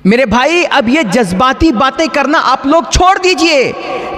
मेरे भाई, अब ये जज्बाती बातें करना आप लोग छोड़ दीजिए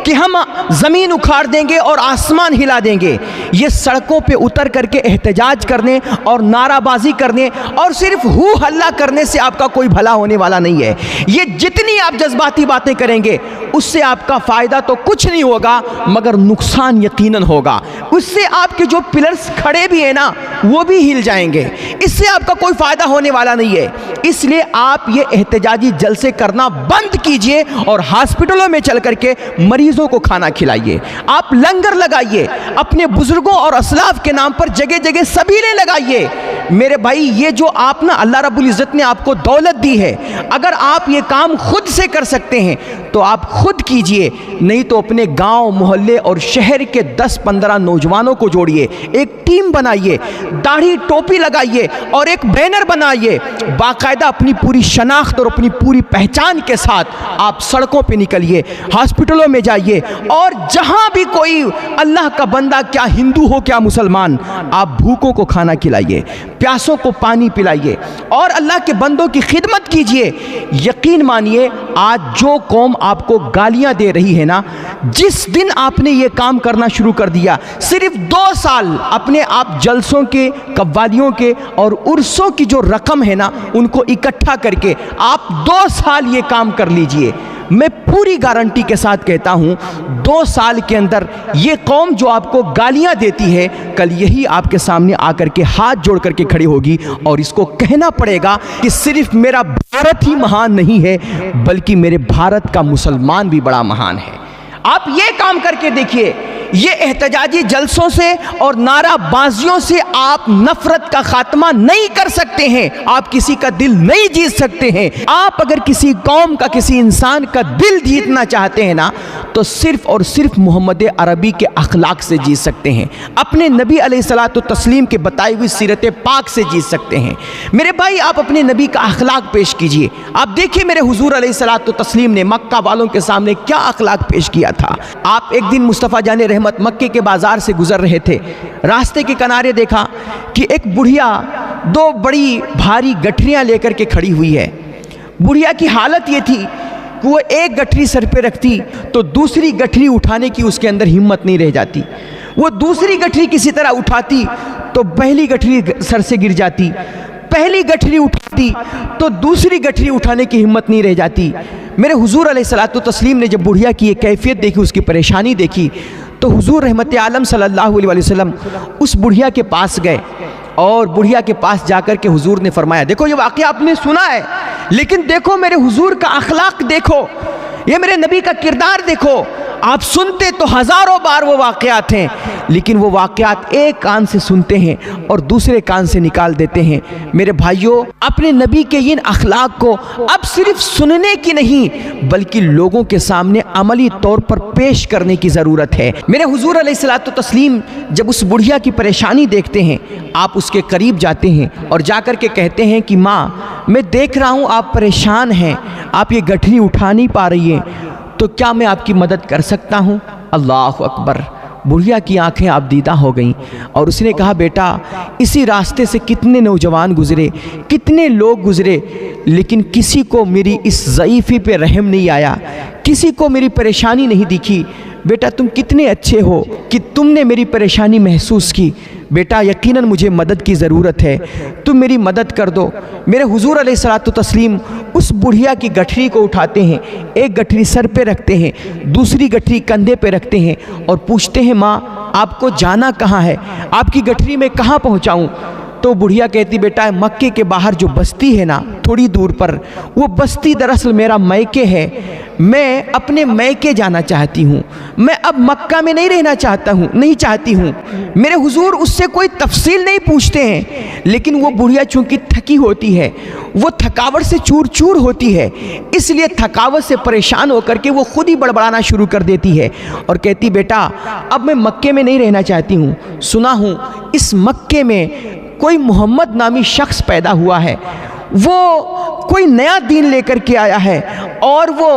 कि हम ज़मीन उखाड़ देंगे और आसमान हिला देंगे। ये सड़कों पे उतर करके एहतजाज करने और नाराबाजी करने और सिर्फ हू हल्ला करने से आपका कोई भला होने वाला नहीं है। ये जितनी आप जज्बाती बातें करेंगे उससे आपका फ़ायदा तो कुछ नहीं होगा, मगर नुकसान यकीनन होगा। उससे आपके जो पिलर्स खड़े भी हैं ना, वो भी हिल जाएंगे। इससे आपका कोई फ़ायदा होने वाला नहीं है। इसलिए आप ये एहतजाजी जलसे करना बंद कीजिए और हॉस्पिटलों में चल करके मरीजों को खाना खिलाइए। आप लंगर लगाइए, अपने बुजुर्गों और असलाफ के नाम पर जगह जगह सबीलें लगाइए। मेरे भाई, ये जो आप ना, अल्लाह रब्बुल इज़्ज़त ने आपको दौलत दी है, अगर आप ये काम खुद से कर सकते हैं तो आप खुद कीजिए, नहीं तो अपने गांव, मोहल्ले और शहर के 10-15 नौजवानों को जोड़िए, एक टीम बनाइए, दाढ़ी टोपी लगाइए और एक बैनर बनाइए। बाकायदा अपनी पूरी शनाख्त और अपनी पूरी पहचान के साथ आप सड़कों पे निकलिए, हॉस्पिटलों में जाइए और जहां भी कोई अल्लाह का बंदा, क्या हिंदू हो क्या मुसलमान, आप भूखों को खाना खिलाइए, प्यासों को पानी पिलाइए और अल्लाह के बंदों की खिदमत कीजिए। यकीन मानिए, आज जो कौम आपको गालियां दे रही है ना, जिस दिन आपने ये काम करना शुरू कर दिया, सिर्फ 2 साल अपने आप जलसों के, कव्वालियों के और उर्सों की जो रकम है ना, उनको इकट्ठा करके आप 2 साल ये काम कर लीजिए। मैं पूरी गारंटी के साथ कहता हूं, 2 साल के अंदर ये कौम जो आपको गालियां देती है, कल यही आपके सामने आकर के हाथ जोड़ करके खड़ी होगी और इसको कहना पड़ेगा कि सिर्फ मेरा भारत ही महान नहीं है, बल्कि मेरे भारत का मुसलमान भी बड़ा महान है। आप ये काम करके देखिए। ये एहतजाजी जलसों से और नाराबाजियों से आप नफरत का खात्मा नहीं कर सकते हैं, आप किसी का दिल नहीं जीत सकते हैं। आप अगर किसी कौम का, किसी इंसान का दिल जीतना चाहते हैं ना, तो सिर्फ और सिर्फ मोहम्मद अरबी के अखलाक से जीत सकते हैं, अपने नबी अलैहिस्सलातु तस्लीम के बताई हुई सीरत पाक से जीत सकते हैं। मेरे भाई, आप अपने नबी का अखलाक पेश कीजिए। आप देखिए मेरे हुजूर अलैहिस्सलातु तस्लीम ने मक्का वालों के सामने क्या अखलाक पेश किया था। आप एक दिन मुस्तफ़ा जाने रहमत मक्के के बाजार से गुजर रहे थे, रास्ते के किनारे देखा कि एक बुढ़िया 2 बड़ी भारी गठरियां लेकर के खड़ी हुई है। बुढ़िया की हालत ये थी कि वो एक गठरी सर पे रखती तो दूसरी गठरी उठाने की उसके अंदर हिम्मत नहीं रह जाती। वो दूसरी गठरी किसी तरह उठाती तो पहली गठरी सर से गिर जाती, पहली गठरी उठाती तो दूसरी गठरी उठाने की हिम्मत नहीं रह जाती। मेरे हुजूर अलैहिस्सलातु तस्लीम ने जब बुढ़िया की ये कैफियत देखी, उसकी परेशानी देखी, तो हुजूर रहमत आलम सल्लल्लाहु अलैहि वसल्लम उस बुढ़िया के पास गए और बुढ़िया के पास जाकर के हुजूर ने फरमाया, देखो ये वाक़या आपने सुना है, लेकिन देखो मेरे हुजूर का अखलाक देखो, ये मेरे नबी का किरदार देखो। आप सुनते तो हज़ारों बार वो वाक़यात हैं, लेकिन वो वाक़यात एक कान से सुनते हैं और दूसरे कान से निकाल देते हैं। मेरे भाइयों, अपने नबी के इन अखलाक को अब सिर्फ सुनने की नहीं, बल्कि लोगों के सामने अमली तौर पर पेश करने की ज़रूरत है। मेरे हुजूर अलैहिस्सलातु तस्लीम जब उस बुढ़िया की परेशानी देखते हैं, आप उसके करीब जाते हैं और जाकर के कहते हैं कि माँ, मैं देख रहा हूँ आप परेशान हैं, आप ये गठरी उठा नहीं पा रही हैं, तो क्या मैं आपकी मदद कर सकता हूँ? अल्लाह अकबर। बुढ़िया की आंखें आबदीदा हो गईं और उसने कहा, बेटा, इसी रास्ते से कितने नौजवान गुजरे, कितने लोग गुजरे, लेकिन किसी को मेरी इस ज़ईफ़ी पे रहम नहीं आया, किसी को मेरी परेशानी नहीं दिखी। बेटा, तुम कितने अच्छे हो कि तुमने मेरी परेशानी महसूस की। बेटा, यकीनन मुझे मदद की ज़रूरत है, तुम मेरी मदद कर दो। मेरे हुजूर अलैहिस्सलातु तस्लीम उस बुढ़िया की गठरी को उठाते हैं, एक गठरी सर पे रखते हैं, दूसरी गठरी कंधे पे रखते हैं और पूछते हैं, माँ, आपको जाना कहाँ है, आपकी गठरी में कहाँ पहुँचाऊँ? तो बुढ़िया कहती, बेटा, मक्के के बाहर जो बस्ती है ना, थोड़ी दूर पर, वो बस्ती दरअसल मेरा मैके है, मैं अपने मैके जाना चाहती हूँ, मैं अब मक्का में नहीं रहना नहीं चाहती हूँ। मेरे हुजूर उससे कोई तफसील नहीं पूछते हैं, लेकिन वो बुढ़िया चूँकि थकी होती है, वो थकावट से चूर चूर होती है, इसलिए थकावट से परेशान होकर के वो खुद ही बड़बड़ाना शुरू कर देती है और कहती, बेटा, अब मैं मक्के में नहीं रहना चाहती हूँ, सुना हूँ इस मक्के में कोई मोहम्मद नामी शख्स पैदा हुआ है, वो कोई नया दीन लेकर के आया है और वो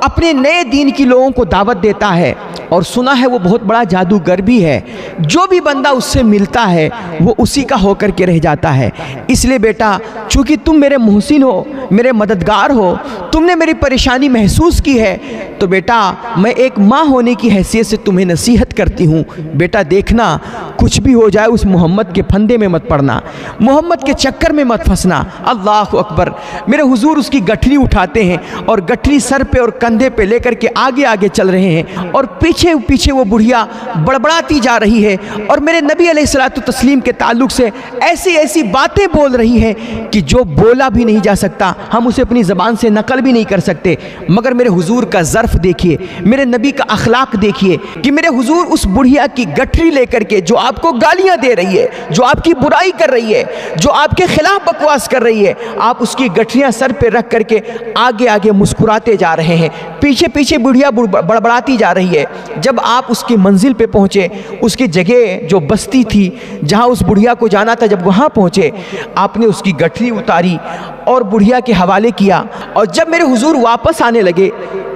अपने नए दीन की लोगों को दावत देता है और सुना है वो बहुत बड़ा जादूगर भी है। जो भी बंदा उससे मिलता है वो उसी का होकर के रह जाता है। इसलिए बेटा, चूँकि तुम मेरे मुहसिन हो, मेरे मददगार हो, तुमने मेरी परेशानी महसूस की है, तो बेटा मैं एक माँ होने की हैसियत से तुम्हें नसीहत करती हूँ। बेटा देखना, कुछ भी हो जाए उस मोहम्मद के फंदे में मत पड़ना, मोहम्मद के चक्कर में मत फंसना। अल्लाह अकबर। मेरे हुजूर उसकी गठरी उठाते हैं और गठरी सर पे और कंधे पे लेकर के आगे आगे चल रहे हैं और पीछे पीछे वो बुढ़िया बड़बड़ाती जा रही है और मेरे नबी अलैहिस्सलातु तस्लीम के ताल्लुक से ऐसी ऐसी बातें बोल रही है कि जो बोला भी नहीं जा सकता, हम उसे अपनी ज़बान से नकल भी नहीं कर सकते। मगर मेरे हुजूर का ज़र्फ़ देखिए, मेरे नबी का अखलाक देखिए कि मेरे हुजूर उस बुढ़िया की गठरी लेकर के, जो आपको गालियाँ दे रही है, जो आपकी बुराई कर रही है, जो आपके खिलाफ बकवास कर रही है, आप उसकी गठरियाँ सर पे रख करके आगे आगे मुस्कुराते जा रहे हैं, पीछे पीछे बुढ़िया बड़बड़ाती जा रही है। जब आप उसकी मंजिल पे पहुँचे, उसकी जगह जो बस्ती थी जहाँ उस बुढ़िया को जाना था, जब वहाँ पहुँचे आपने उसकी गठरी उतारी और बुढ़िया के हवाले किया। और जब मेरे हुजूर वापस आने लगे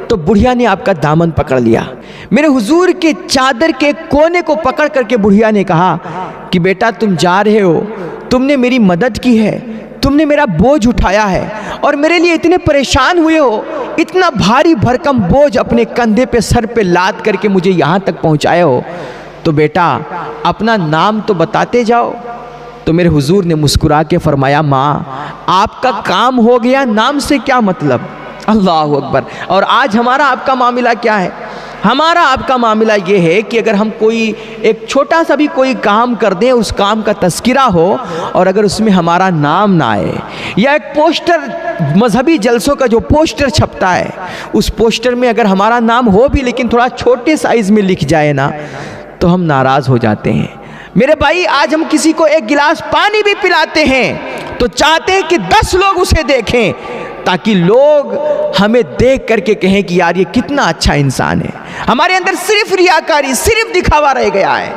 तो बुढ़िया ने आपका दामन पकड़ लिया। मेरे हुजूर के चादर के कोने को पकड़ करके बुढ़िया ने कहा कि बेटा तुम जा रहे हो, तुमने मेरी मदद की है, तुमने मेरा बोझ उठाया है और मेरे लिए इतने परेशान हुए हो, इतना भारी भरकम बोझ अपने कंधे पे सर पे लाद करके मुझे यहाँ तक पहुँचाए हो, तो बेटा अपना नाम तो बताते जाओ। तो मेरे हुजूर ने मुस्कुरा के फरमाया, माँ आपका काम हो गया, नाम से क्या मतलब। अल्लाह अकबर। और आज हमारा आपका मामला क्या है? हमारा आपका मामला ये है कि अगर हम कोई एक छोटा सा भी कोई काम कर दें, उस काम का तस्किरा हो और अगर उसमें हमारा नाम ना आए, या एक पोस्टर, मजहबी जलसों का जो पोस्टर छपता है, उस पोस्टर में अगर हमारा नाम हो भी लेकिन थोड़ा छोटे साइज़ में लिख जाए ना, तो हम नाराज़ हो जाते हैं। मेरे भाई, आज हम किसी को एक गिलास पानी भी पिलाते हैं तो चाहते हैं कि 10 लोग उसे देखें, ताकि लोग हमें देख करके कहें कि यार ये कितना अच्छा इंसान है। हमारे अंदर सिर्फ रियाकारी, सिर्फ दिखावा रह गया है।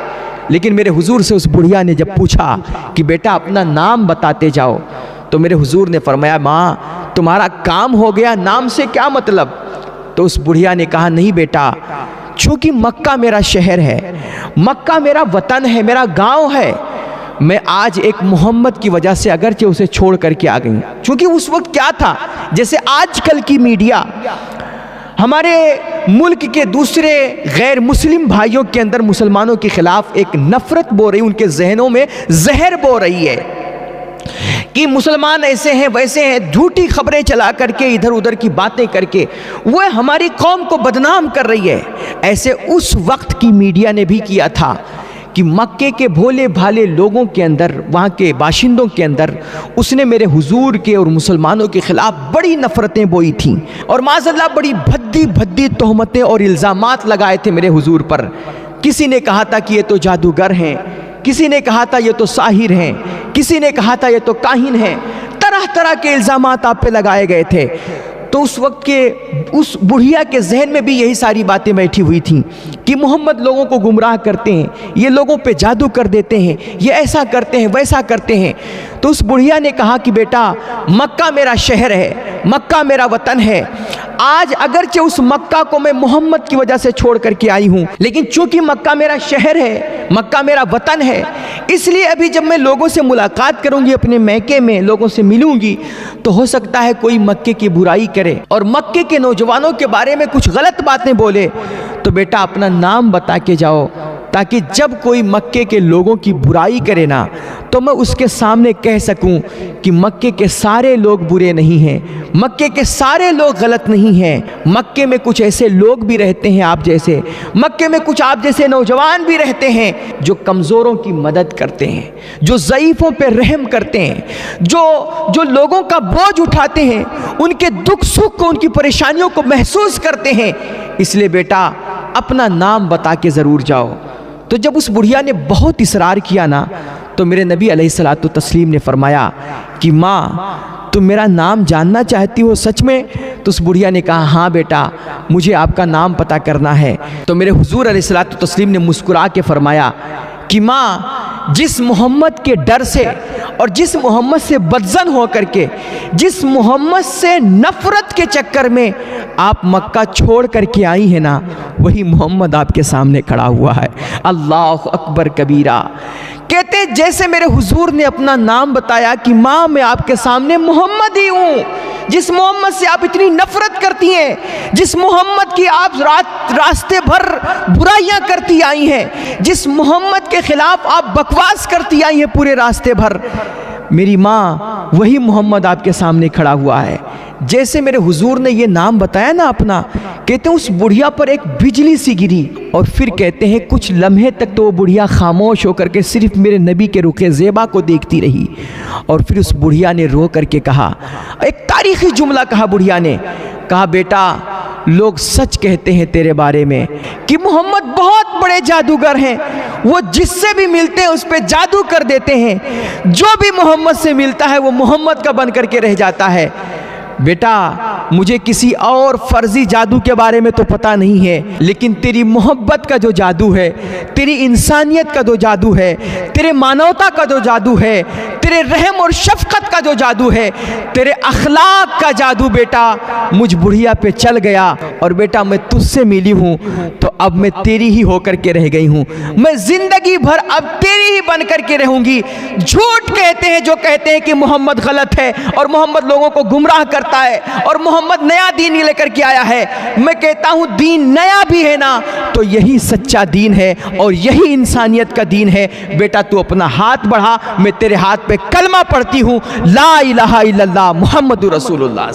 लेकिन मेरे हुजूर से उस बुढ़िया ने जब पूछा कि बेटा अपना नाम बताते जाओ, तो मेरे हुजूर ने फरमाया, माँ तुम्हारा काम हो गया, नाम से क्या मतलब। तो उस बुढ़िया ने कहा, नहीं बेटा, चूँकि मक्का मेरा शहर है, मक्का मेरा वतन है, मेरा गांव है, मैं आज एक मोहम्मद की वजह से अगरचे उसे छोड़ करके आ गई। क्योंकि उस वक्त क्या था, जैसे आजकल की मीडिया हमारे मुल्क के दूसरे गैर मुस्लिम भाइयों के अंदर मुसलमानों के खिलाफ एक नफरत बो रही, उनके जहनों में जहर बो रही है कि मुसलमान ऐसे हैं वैसे हैं, झूठी खबरें चला करके, इधर उधर की बातें करके वो हमारी कौम को बदनाम कर रही है। ऐसे उस वक्त की मीडिया ने भी किया था कि मक्के के भोले भाले लोगों के अंदर, वहाँ के बाशिंदों के अंदर उसने मेरे हुजूर के और मुसलमानों के ख़िलाफ़ बड़ी नफ़रतें बोई थीं और माज़अल्लाह बड़ी भद्दी भद्दी तोहमतें और इल्ज़ामात लगाए थे मेरे हुजूर पर। किसी ने कहा था कि ये तो जादूगर हैं, किसी ने कहा था ये तो साहिर हैं, किसी ने कहा था ये तो काहिन हैं, तरह तरह के इल्ज़ामात आप पे लगाए गए थे। तो उस वक्त के उस बुढ़िया के जहन में भी यही सारी बातें बैठी हुई थीं कि मोहम्मद लोगों को गुमराह करते हैं, ये लोगों पे जादू कर देते हैं, ये ऐसा करते हैं वैसा करते हैं। तो उस बुढ़िया ने कहा कि बेटा मक्का मेरा शहर है, मक्का मेरा वतन है, आज अगरचे उस मक्का को मैं मोहम्मद की वजह से छोड़ करके आई हूँ, लेकिन चूंकि मक्का मेरा शहर है, मक्का मेरा वतन है, इसलिए अभी जब मैं लोगों से मुलाकात करूँगी, अपने मैके में लोगों से मिलूँगी, तो हो सकता है कोई मक्के की बुराई करे और मक्के के नौजवानों के बारे में कुछ गलत बातें बोले। तो बेटा अपना नाम बता के जाओ, ताकि जब कोई मक्के के लोगों की बुराई करे ना, तो मैं उसके सामने कह सकूं कि मक्के के सारे लोग बुरे नहीं हैं, मक्के के सारे लोग गलत नहीं हैं, मक्के में कुछ ऐसे लोग भी रहते हैं आप जैसे, मक्के में कुछ आप जैसे नौजवान भी रहते हैं जो कमज़ोरों की मदद करते हैं, जो ज़ईफ़ों पे रहम करते हैं, जो लोगों का बोझ उठाते हैं, उनके दुख सुख को, उनकी परेशानियों को महसूस करते हैं। इसलिए बेटा अपना नाम बता के ज़रूर जाओ। तो जब उस बुढ़िया ने बहुत इसरार किया ना, तो मेरे नबी अलैहिस्सलातु तस्लीम ने फरमाया कि माँ तुम मेरा नाम जानना चाहती हो सच में? तो उस बुढ़िया ने कहा हाँ बेटा, मुझे आपका नाम पता करना है। तो मेरे हुजूर अलैहिस्सलातु तस्लीम ने मुस्कुरा के फरमाया कि माँ जिस मोहम्मद के डर से और जिस मोहम्मद से बदजन हो करके, जिस मोहम्मद से नफ़रत के चक्कर में आप मक्का छोड़ करके आई हैं ना, वही मोहम्मद आपके सामने खड़ा हुआ है। अल्लाह अकबर कबीरा। कहते जैसे मेरे हुजूर ने अपना नाम बताया कि माँ मैं आपके सामने मोहम्मद ही हूँ, जिस मोहम्मद से आप इतनी नफरत करती हैं, जिस मोहम्मद की आप रास्ते भर बुराइयां करती आई हैं, जिस मोहम्मद के खिलाफ आप बकवास करती आई हैं पूरे रास्ते भर, मेरी माँ वही मोहम्मद आपके सामने खड़ा हुआ है। जैसे मेरे हुजूर ने ये नाम बताया ना अपना, कहते हैं उस बुढ़िया पर एक बिजली सी गिरी और फिर कहते हैं कुछ लम्हे तक तो वो बुढ़िया खामोश होकर के सिर्फ मेरे नबी के रुखे ज़ेबा को देखती रही। और फिर उस बुढ़िया ने रो करके कहा, एक तारीखी जुमला कहा बुढ़िया ने, कहा बेटा लोग सच कहते हैं तेरे बारे में कि मोहम्मद बहुत बड़े जादूगर हैं, वो जिससे भी मिलते हैं उस पर जादू कर देते हैं, जो भी मोहम्मद से मिलता है वो मोहम्मद का बन करके रह जाता है। बेटा मुझे किसी और फर्जी जादू के बारे में तो पता नहीं है, लेकिन तेरी मोहब्बत का जो जादू है, तेरी इंसानियत का जो जादू है, तेरे मानवता का जो जादू है, तेरे रहम और शफकत का जो जादू है, तेरे अखलाक का जादू बेटा मुझ बुढ़िया पे चल गया। और बेटा मैं तुझसे मिली हूँ तो अब मैं तेरी ही होकर के रह गई हूँ, मैं जिंदगी भर अब तेरी ही बन करके रहूंगी। झूठ कहते हैं जो कहते हैं कि मोहम्मद गलत है और मोहम्मद लोगों को गुमराह करता है और मोहम्मद नया दीन ही लेकर के आया है। मैं कहता हूँ दीन नया भी है ना तो यही सच्चा दीन है और यही इंसानियत का दीन है। बेटा तू अपना हाथ बढ़ा, मैं तेरे हाथ पे कलमा पढ़ती हूँ, ला इलाहा इल्लल्लाह मुहम्मदुर रसूलुल्लाह।